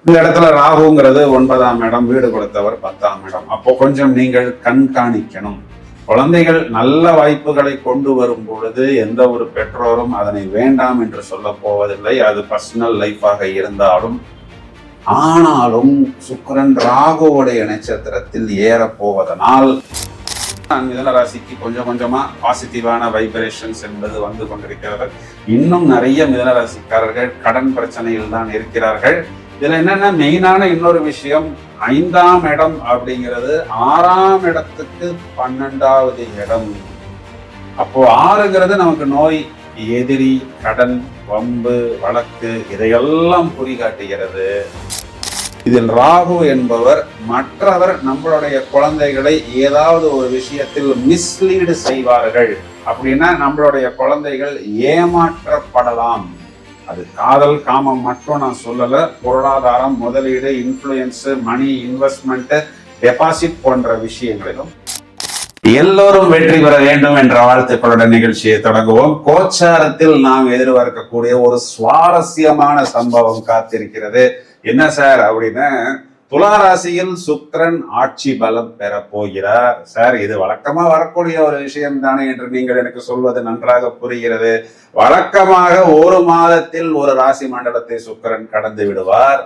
இந்த இடத்துல ராகுங்கிறது 9ஆம் இடம், வீடு கொடுத்தவர் 10ஆம் இடம். அப்போ கொஞ்சம் நீங்கள் கண்காணிக்கணும். குழந்தைகள் நல்ல வாய்ப்புகளை கொண்டு வரும் பொழுது எந்த ஒரு பெற்றோரும் அதனை வேண்டாம் என்று சொல்ல போவதில்லை. அது பர்சனல் லைஃபாக இருந்தாலும். ஆனாலும் சுக்கிரன் ராகுவுடைய நட்சத்திரத்தில் ஏற போவதனால் மிதுன ராசிக்கு கொஞ்சம் கொஞ்சமா பாசிட்டிவான வைப்ரேஷன்ஸ் என்பது வந்து கொண்டிருக்கிறது. இன்னும் நிறைய மிதுன ராசிக்காரர்கள் கடன் பிரச்சனையில் தான் இருக்கிறார்கள். இதுல என்னன்னா மெயினான இன்னொரு விஷயம், 5ஆம் இடம் அப்படிங்கிறது 6ஆம் இடத்துக்கு 12வது இடம். அப்போ 6ங்கிறது நமக்கு நோய், எதிரி, கடன், வம்பு, வழக்கு இதையெல்லாம் குறிகாட்டுகிறது. இதில் ராகு என்பவர் மற்றவர் நம்மளுடைய குழந்தைகளை ஏதாவது ஒரு விஷயத்தில் மிஸ்லீடு செய்வார்கள் அப்படின்னா நம்மளுடைய குழந்தைகள் ஏமாற்றப்படலாம். அது காதல், காமம் மட்டும் நான் சொல்லல. பொருளாதாரம், முதலீடு, இன்ஃப்ளூயன்ஸ், மணி, இன்வெஸ்ட்மெண்ட், டெபாசிட் போன்ற விஷயங்களிலும் எல்லோரும் வெற்றி பெற வேண்டும் என்ற வாழ்த்துக்களுடன் நிகழ்ச்சியை தொடங்குவோம். கோச்சாரத்தில் நாம் எதிர்பார்க்கக்கூடிய ஒரு சுவாரஸ்யமான சம்பவம் காத்திருக்கிறது. என்ன சார் அப்படின்னா, துலா ராசியில் சுக்கிரன் ஆட்சி பலம் பெற போகிறார். சார், இது வழக்கமா வரக்கூடிய ஒரு விஷயம் தானே என்று நீங்கள் எனக்கு சொல்வது நன்றாக புரிகிறது. வழக்கமாக ஒரு மாதத்தில் ஒரு ராசி மண்டலத்தை சுக்கிரன் கடந்து விடுவார்.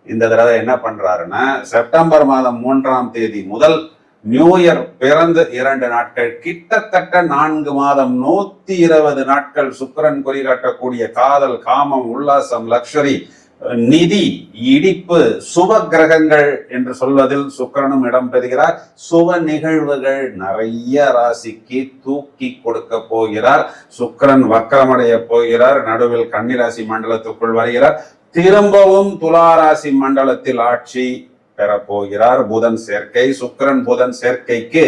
இந்த தடவை என்ன பண்றாருன்னா, செப்டம்பர் மாதம் 3ஆம் தேதி முதல் நியூ இயர் பிறந்து 2 நாட்கள், கிட்டத்தட்ட 4 மாதம், 120 நாட்கள் சுக்கிரன் குறிகாட்டக்கூடிய காதல், காமம், உல்லாசம், லக்ஷரி, நிதி, இடிப்பு, சுப கிரகங்கள் என்று சொல்வதில் சுக்கிரனும் இடம் பெறுகிறார். சுப நிகழ்வுகள் நிறைய ராசிக்கு தூக்கி கொடுக்க போகிறார். சுக்கிரன் வக்கரமடைய போகிறார். நடுவில் கன்னிராசி மண்டலத்துக்குள் வருகிறார். திரும்பவும் துலா ராசி மண்டலத்தில் ஆட்சி பெறப்போகிறார். புதன் சேர்க்கை, சுக்கிரன் புதன் சேர்க்கைக்கு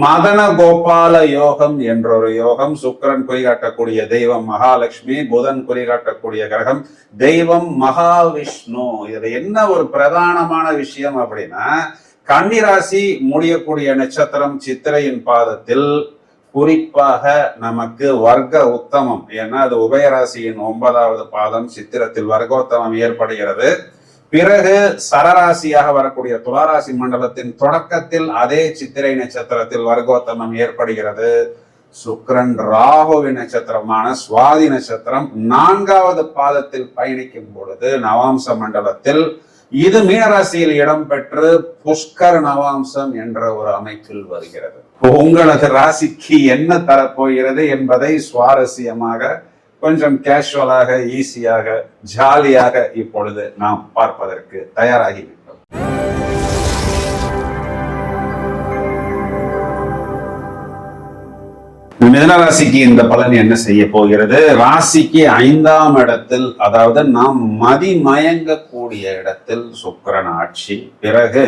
மதன கோபால யோகம் என்றொரு யோகம். சுக்கிரன் குறிகாட்டக்கூடிய தெய்வம் மகாலட்சுமி, புதன் குறிகாட்டக்கூடிய கிரகம் தெய்வம் மகாவிஷ்ணு. இதுல என்ன ஒரு பிரதானமான விஷயம் அப்படின்னா, கன்னிராசி முடியக்கூடிய நட்சத்திரம் சித்திரையின் பாதத்தில் குறிப்பாக நமக்கு வர்க்க உத்தமம். ஏன்னா அது உபயராசியின் 9வது பாதம், சித்திரத்தில் வர்க்கோத்தமம் ஏற்படுகிறது. பிறகு சரராசியாக வரக்கூடிய துளாராசி மண்டலத்தின் தொடக்கத்தில் அதே சித்திரை நட்சத்திரத்தில் வர்க்கோத்தமம் ஏற்படுகிறது. சுக்கிரன் ராகுவின் நட்சத்திரமான சுவாதி நட்சத்திரம் 4வது பாதத்தில் பயணிக்கும் பொழுது நவாம்ச மண்டலத்தில் இது மீனராசியில் இடம்பெற்று புஷ்கர் நவாம்சம் என்ற ஒரு அமைப்பில் வருகிறது. உங்களது ராசிக்கு என்ன தரப்போகிறது என்பதை சுவாரஸ்யமாக, கொஞ்சம் கேஷுவலாக, ஈஸியாக, ஜாலியாக இப்பொழுது நாம் பார்ப்பதற்கு தயாராகிவிட்டோம். மிதுன ராசிக்கு இந்த பலன் என்ன செய்ய போகிறது? ராசிக்கு 5ஆம் இடத்தில், அதாவது நாம் மதிமயங்கக்கூடிய இடத்தில் சுக்கிரன் ஆட்சி, பிறகு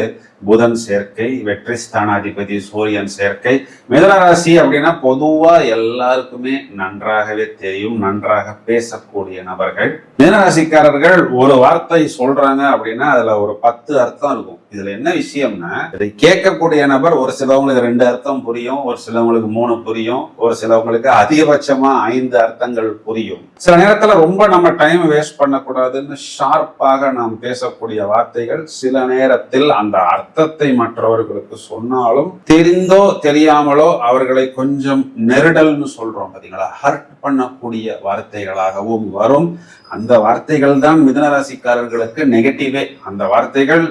புதன் சேர்க்கை, வெற்றி ஸ்தானாதிபதி சூரியன் சேர்க்கை. மிதுன ராசி அப்படின்னா பொதுவா எல்லாருக்குமே நன்றாகவே தெரியும், நன்றாக பேசக்கூடிய நபர்கள். மிதுன ராசிக்காரர்கள் ஒரு வார்த்தை சொல்றாங்க அப்படின்னா அதுல ஒரு 10 அர்த்தம் இருக்கும். இதுல என்ன விஷயம்னா, இதை கேட்கக்கூடிய நபர் ஒரு சிலவங்களுக்கு 2 அர்த்தம் புரியும், ஒரு சிலவங்களுக்கு 3 புரியும், ஒரு சிலவங்களுக்கு அதிகபட்சமா 5 அர்த்தங்கள் புரியும். சில நேரத்துல ரொம்ப நம்ம டைம் வேஸ்ட் பண்ணக்கூடாதுன்னு ஷார்ப்பாக நாம் பேசக்கூடிய வார்த்தைகள் சில நேரத்தில் அந்த அர்த்தத்தை மற்றவர்களுக்கு சொன்னாலும் தெரிந்தோ தெரியாமலோ அவர்களை கொஞ்சம் நெருடல்னு சொல்றோம் பாத்தீங்களா, ஹர்ட் பண்ணக்கூடிய வார்த்தைகளாகவும் வரும். அந்த வார்த்தைகள் தான் மிதுன ராசிக்காரர்களுக்கு நெகட்டிவே. அந்த வார்த்தைகள்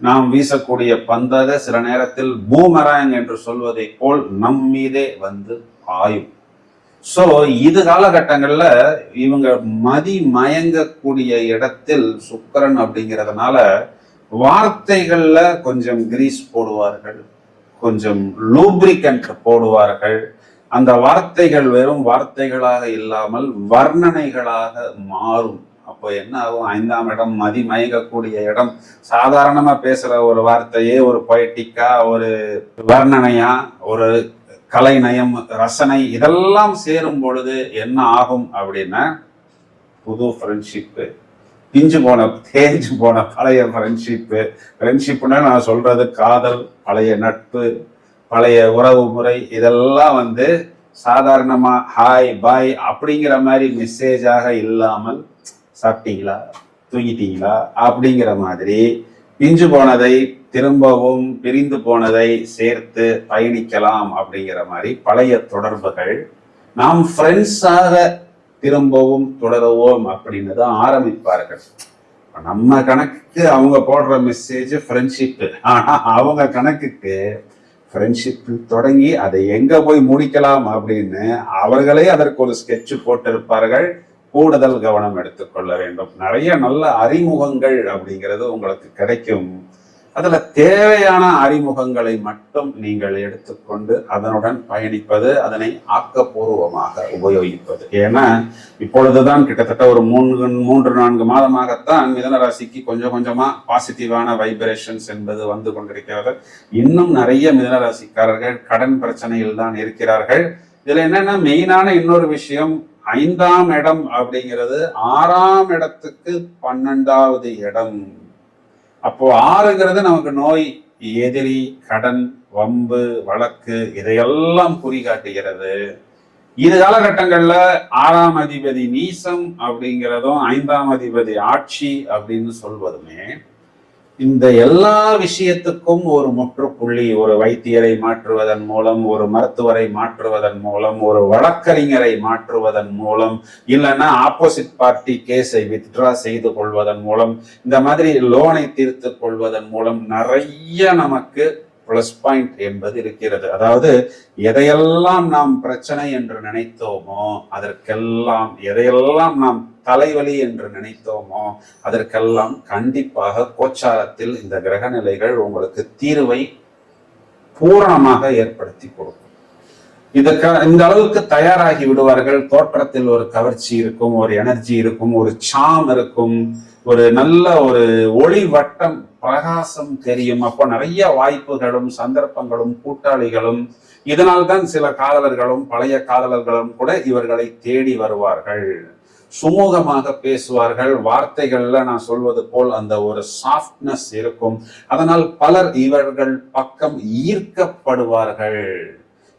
நாம் வீசக்கூடிய பந்தாக சில நேரத்தில் பூமராங் என்று சொல்வதை போல் நம் மீதே வந்து ஆயும். சோ இது காலகட்டங்கள்ல இவங்க மதி மயங்கக்கூடிய இடத்தில் சுக்கிரன் அப்படிங்கிறதுனால வார்த்தைகள்ல கொஞ்சம் கிரீஸ் போடுவார்கள், கொஞ்சம் லூப்ரிகன்ட் போடுவார்கள். அந்த வார்த்தைகள் வெறும் வார்த்தைகளாக இல்லாமல் வர்ணனைகளாக மாறும். அப்போ என்ன ஆகும்? 5ஆம் இடம் மதி மயங்கக்கூடிய இடம். சாதாரணமா பேசுற ஒரு வார்த்தையே ஒரு பொய்டிக்கா, ஒரு வர்ணனையா, ஒரு கலைநயம், ரசனை இதெல்லாம் சேரும் பொழுது என்ன ஆகும் அப்படின்னா, புது ஃப்ரெண்ட்ஷிப்பு, பிஞ்சு போன தேஞ்சு போன பழைய ஃப்ரெண்ட்ஷிப்னா நான் சொல்றது காதல், பழைய நட்பு, பழைய உறவு முறை, இதெல்லாம் வந்து சாதாரணமா ஹாய் பாய் அப்படிங்கிற மாதிரி மெசேஜாக இல்லாமல், சாப்பிட்டீங்களா, தூங்கிட்டீங்களா அப்படிங்கிற மாதிரி பிஞ்சு போனதை திரும்பவும் பிரிந்து போனதை சேர்த்து பயணிக்கலாம் அப்படிங்கிற மாதிரி பழைய தொடர்புகள் நாம் ஃப்ரெண்ட்ஸாக திரும்பவும் தொடருவோம் அப்படின்னு தான் ஆரம்பிப்பார்கள். நம்ம கணக்குக்கு அவங்க போடுற மெசேஜ் ஃப்ரெண்ட்ஷிப், ஆனா அவங்க கணக்குக்கு ஃப்ரெண்ட்ஷிப் தொடங்கி அதை எங்க போய் முடிக்கலாம் அப்படின்னு அவர்களே அதற்கு ஒரு ஸ்கெட்ச் போட்டிருப்பார்கள். கூடுதல் கவனம் எடுத்துக்கொள்ள வேண்டும். நிறைய நல்ல அறிமுகங்கள் அப்படிங்கிறது உங்களுக்கு கிடைக்கும். அதுல தேவையான அறிமுகங்களை மட்டும் நீங்கள் எடுத்துக்கொண்டு அதனுடன் பயணிப்பது, அதனை ஆக்கப்பூர்வமாக உபயோகிப்பது. ஏன்னா இப்பொழுதுதான் கிட்டத்தட்ட ஒரு 3-4 மாதமாகத்தான் மிதுன ராசிக்கு கொஞ்சம் கொஞ்சமா பாசிட்டிவான வைப்ரேஷன்ஸ் என்பது வந்து கொண்டிருக்கிறது. இன்னும் நிறைய மிதுன ராசிக்காரர்கள் கடன் பிரச்சனையில் தான் இருக்கிறார்கள். இதுல என்னன்னா மெயினான இன்னொரு விஷயம், 5ஆம் இடம் அப்படிங்கிறது 6ஆம் இடத்துக்கு 12வது இடம். அப்போ 6ங்கிறது நமக்கு நோய், எதிரி, கடன், வம்பு, வழக்கு இதையெல்லாம் குறிகாட்டுகிறது. இது காலகட்டங்கள்ல 6ஆம் அதிபதி நீசம் அப்படிங்கிறதும் 5ஆம் அதிபதி ஆட்சி அப்படின்னு சொல்வதுமே இந்த எல்லா விஷயத்துக்கும் ஒரு முற்றுப்புள்ளி, ஒரு வைத்தியரை மாற்றுவதன் மூலம், ஒரு மருத்துவரை மாற்றுவதன் மூலம், ஒரு வழக்கறிஞரை மாற்றுவதன் மூலம், இல்லைன்னா ஆப்போசிட் பார்ட்டி கேஸை வித்ட்ரா செய்து கொள்வதன் மூலம், இந்த மாதிரி லோனை தீர்த்து கொள்வதன் மூலம் நிறைய நமக்கு பிளஸ் பாயிண்ட் என்பது இருக்கிறது. அதாவது எதையெல்லாம் நாம் பிரச்சனை என்று நினைத்தோமோ அதற்கெல்லாம், எதையெல்லாம் நாம் தலைவலி என்று நினைத்தோமோ அதற்கெல்லாம் கண்டிப்பாக கோச்சாரத்தில் இந்த கிரக நிலைகள் உங்களுக்கு தீர்வை பூரணமாக ஏற்படுத்தி கொடுக்கும். இந்த அளவுக்கு தயாராகி விடுவார்கள். தோற்றத்தில் ஒரு கவர்ச்சி இருக்கும், ஒரு எனர்ஜி இருக்கும், ஒரு சாம் இருக்கும், ஒரு நல்ல ஒரு ஒளி வட்டம் பிரகாசம் தெரியும். அப்போ நிறைய வாய்ப்புகளும் சந்தர்ப்பங்களும் கூட்டாளிகளும், இதனால்தான் சில காதலர்களும் பழைய காதலர்களும் கூட இவர்களை தேடி வருவார்கள். சுமூகமாக பேசுவார்கள். வார்த்தைகள்ல நான் சொல்வது போல் அந்த ஒரு சாஃப்ட்னஸ் இருக்கும். அதனால் பலர் இவர்கள் பக்கம் ஈர்க்கப்படுவார்கள்.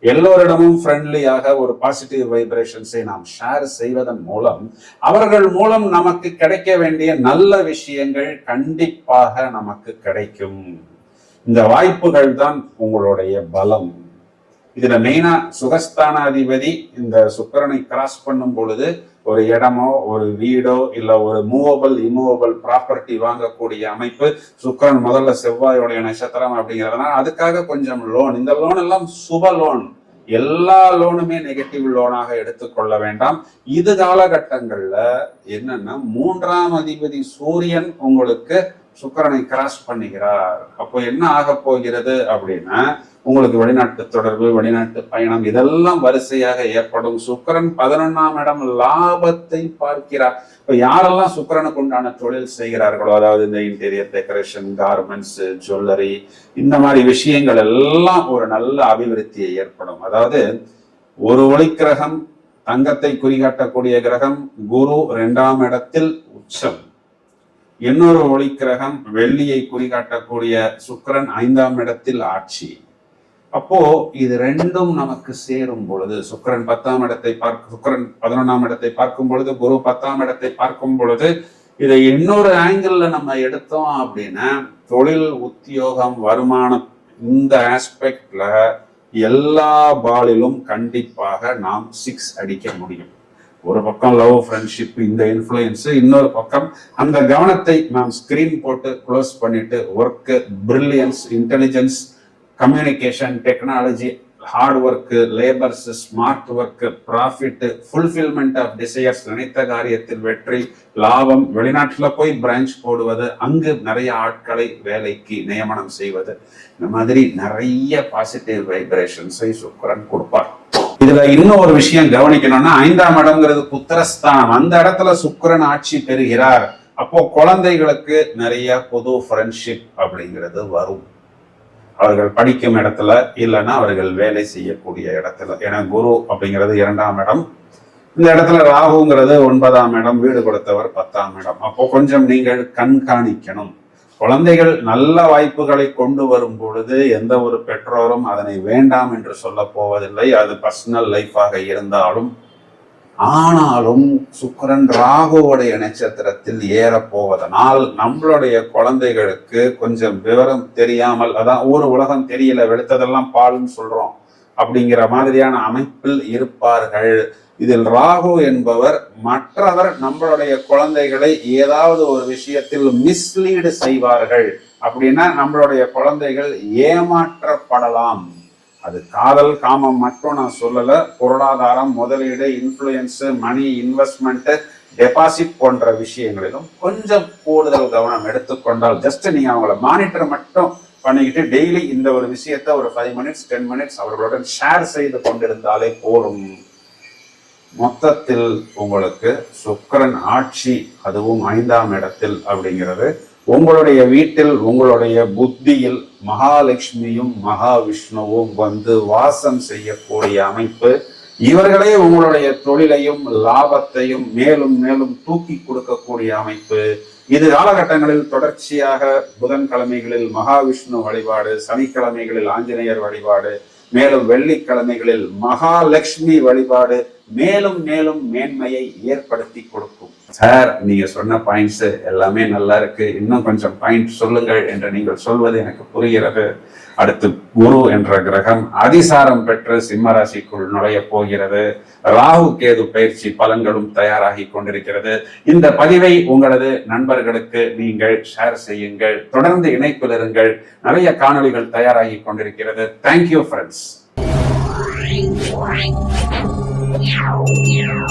எல்லோரிடமும் ஃப்ரெண்ட்லியாக ஒரு பாசிட்டிவ் வைப்ரேஷன்ஸை நாம் ஷேர் செய்வதன் மூலம் அவர்கள் மூலம் நமக்கு கிடைக்க வேண்டிய நல்ல விஷயங்கள் கண்டிப்பாக நமக்கு கிடைக்கும். இந்த வாய்ப்புகள் தான் உங்களுடைய பலம். இதுல மெயினா சுகஸ்தானாதிபதி இந்த சுக்கிரனை கிராஸ் பண்ணும் பொழுது ஒரு இடமோ ஒரு வீடோ இல்ல ஒரு மூவபிள் இமூவபிள் ப்ராப்பர்ட்டி வாங்கக்கூடிய அமைப்பு. சுக்கிரன் முதல்ல செவ்வாயோடைய நட்சத்திரம் அப்படிங்கிறதுனால அதுக்காக கொஞ்சம் லோன், இந்த லோன் எல்லாம் சுப லோன், எல்லா லோனுமே நெகட்டிவ் லோனாக எடுத்துக்கொள்ள வேண்டாம். இது காலகட்டங்கள்ல என்னன்னா 3ஆம் அதிபதி சூரியன் உங்களுக்கு சுக்கிரனை கிராஸ் பண்ணுகிறார். அப்போ என்ன ஆக போகிறது அப்படின்னா உங்களுக்கு வெளிநாட்டு தொடர்பு, வெளிநாட்டு பயணம் இதெல்லாம் வரிசையாக ஏற்படும். சுக்கிரன் 11ஆம் இடம் லாபத்தை பார்க்கிறார். இப்ப யாரெல்லாம் சுக்கிரனுக்கு உண்டான தொழில் செய்கிறார்களோ, அதாவது இந்த இன்டீரியர் டெக்கரேஷன், கார்மெண்ட்ஸ், ஜுவல்லரி, இந்த மாதிரி விஷயங்கள் எல்லாம் ஒரு நல்ல அபிவிருத்தியை ஏற்படும். அதாவது ஒரு ஒளி கிரகம், தங்கத்தை குறிகாட்டக்கூடிய கிரகம் குரு 2ஆம் இடத்தில் உச்சம், இன்னொரு ஒளி கிரகம் வெள்ளியை குறிகாட்டக்கூடிய சுக்கிரன் 5ஆம் இடத்தில் ஆட்சி. அப்போ இது ரெண்டும் நமக்கு சேரும் பொழுது சுக்கிரன் 10ஆம் இடத்தை சுக்கிரன் 11ஆம் இடத்தை பார்க்கும் பொழுது, குரு 10ஆம் இடத்தை பார்க்கும் பொழுது, இதை இன்னொரு ஆங்கிள் நம்ம எடுத்தோம் அப்படின்னா தொழில், உத்தியோகம், வருமானம் இந்த ஆஸ்பெக்ட்ல எல்லா பாலிலும் கண்டிப்பாக நாம் 6 அடிக்க முடியும். ஒரு பக்கம் லவ், ஃப்ரெண்ட்ஷிப், இந்த இன்ஃப்ளூயன்ஸ், இன்னொரு பக்கம் அந்த கவனத்தை நாம் ஸ்கிரீன் போட்டு க்ளோஸ் பண்ணிட்டு work, brilliance, intelligence, communication, technology, hard work, labours, smart work, profit, fulfilment of desires, நினைத்த காரியத்தில் வெற்றி, லாபம், வெளிநாட்டுல போய் பிரான்ச் போடுவது, அங்கு நிறைய ஆட்களை வேலைக்கு நியமனம் செய்வது, இந்த மாதிரி நிறைய பாசிட்டிவ் வைப்ரேஷன்ஸை சுக்கிரன் கொடுப்பார். இதுல இன்னும் ஒரு விஷயம் கவனிக்கணும்னா 5ஆம் இடம்ங்கிறது புத்திரஸ்தானம். அந்த இடத்துல சுக்கிரன் ஆட்சி பெறுகிறார். அப்போ குழந்தைகளுக்கு நிறைய புது ஃப்ரெண்ட்ஷிப் அப்படிங்கிறது வரும். அவர்கள் படிக்கும் இடத்துல, இல்லைன்னா அவர்கள் வேலை செய்யக்கூடிய இடத்துல. ஏன்னா குரு அப்படிங்கிறது 2ஆம் இடம், இந்த இடத்துல ராகுங்கிறது 9ஆம் இடம், வீடு கொடுத்தவர் 10ஆம் இடம். அப்போ கொஞ்சம் நீங்கள் கண்காணிக்கணும். குழந்தைகள் நல்ல வாய்ப்புகளை கொண்டு வரும் பொழுது எந்த ஒரு பெற்றோரும் அதனை வேண்டாம் என்று சொல்ல போவதில்லை. அது பர்சனல் லைஃபாக இருந்தாலும் ஆனாலும் சுக்கிரன் ராகுவுடைய நட்சத்திரத்தில் ஏறப்போவதனால் நம்மளுடைய குழந்தைகளுக்கு கொஞ்சம் விவரம் தெரியாமல், அதான் ஒரு உலகம் தெரியல, வெளுத்ததெல்லாம் பால்னு சொல்றோம் அப்படிங்கிற மாதிரியான அமைப்பில் இருப்பார்கள். இதில் ராகு என்பவர் மற்றவர் நம்மளுடைய குழந்தைகளை ஏதாவது ஒரு விஷயத்தில் மிஸ்லீடு செய்வார்கள். அப்படின்னா நம்மளுடைய குழந்தைகள் ஏமாற்றப்படலாம். அது காதல் காமம் மட்டும் நான் சொல்லல, பொருளாதாரம், முதலீடு, இன்ஃப்ளூயன்ஸ், மணி, இன்வெஸ்ட்மெண்ட், டெபாசிட் போன்ற விஷயங்களிலும் கொஞ்சம் கூடுதல் கவனம் எடுத்துக்கொண்டால், ஜஸ்ட் நீங்க அவங்கள மானிட்டர் மட்டும் பண்ணிக்கிட்டு டெய்லி இந்த ஒரு விஷயத்த ஒரு 5 minutes 10 minutes அவர்களுடன் ஷேர் செய்து கொண்டிருந்தாலே போதும். மொத்தத்தில் உங்களுக்கு சுக்கிரன் ஆட்சி, அதுவும் 5ஆம் இடத்தில் அப்படிங்கிறது உங்களுடைய வீட்டில் உங்களுடைய புத்தியில் மகாலட்சுமியும் மகாவிஷ்ணுவும் வந்து வாசம் செய்யக்கூடிய அமைப்பு. இவர்களே உங்களுடைய தொழிலையும் லாபத்தையும் மேலும் மேலும் தூக்கி கொடுக்கக்கூடிய அமைப்பு. இது காலகட்டங்களில் தொடர்ச்சியாக புதன்கிழமைகளில் மகாவிஷ்ணு வழிபாடு, சனிக்கிழமைகளில் ஆஞ்சநேயர் வழிபாடு, மேலும் வெள்ளிக்கிழமைகளில் மகாலட்சுமி வழிபாடு மேலும் மேலும் மேன்மையை ஏற்படுத்தி கொடுக்கும். சார், நீங்க சொன்ன பாயிண்ட்ஸ் எல்லாமே நல்லா இருக்கு, இன்னும் கொஞ்சம் பாயிண்ட் சொல்லுங்கள் என்று நீங்கள் சொல்வது எனக்கு புரிகிறது. அடுத்து குரு என்ற கிரகம் அதிசாரம் பெற்று சிம்ம ராசிக்குள் நுழைய போகிறது. ராகு கேது பயிற்சி பலன்களும் தயாராகி கொண்டிருக்கிறது. இந்த பதிவை உங்களது நண்பர்களுக்கு நீங்கள் ஷேர் செய்யுங்கள். தொடர்ந்து இணைப்பில் இருங்கள். நிறைய காணொளிகள் தயாராகி கொண்டிருக்கிறது. Thank you friends.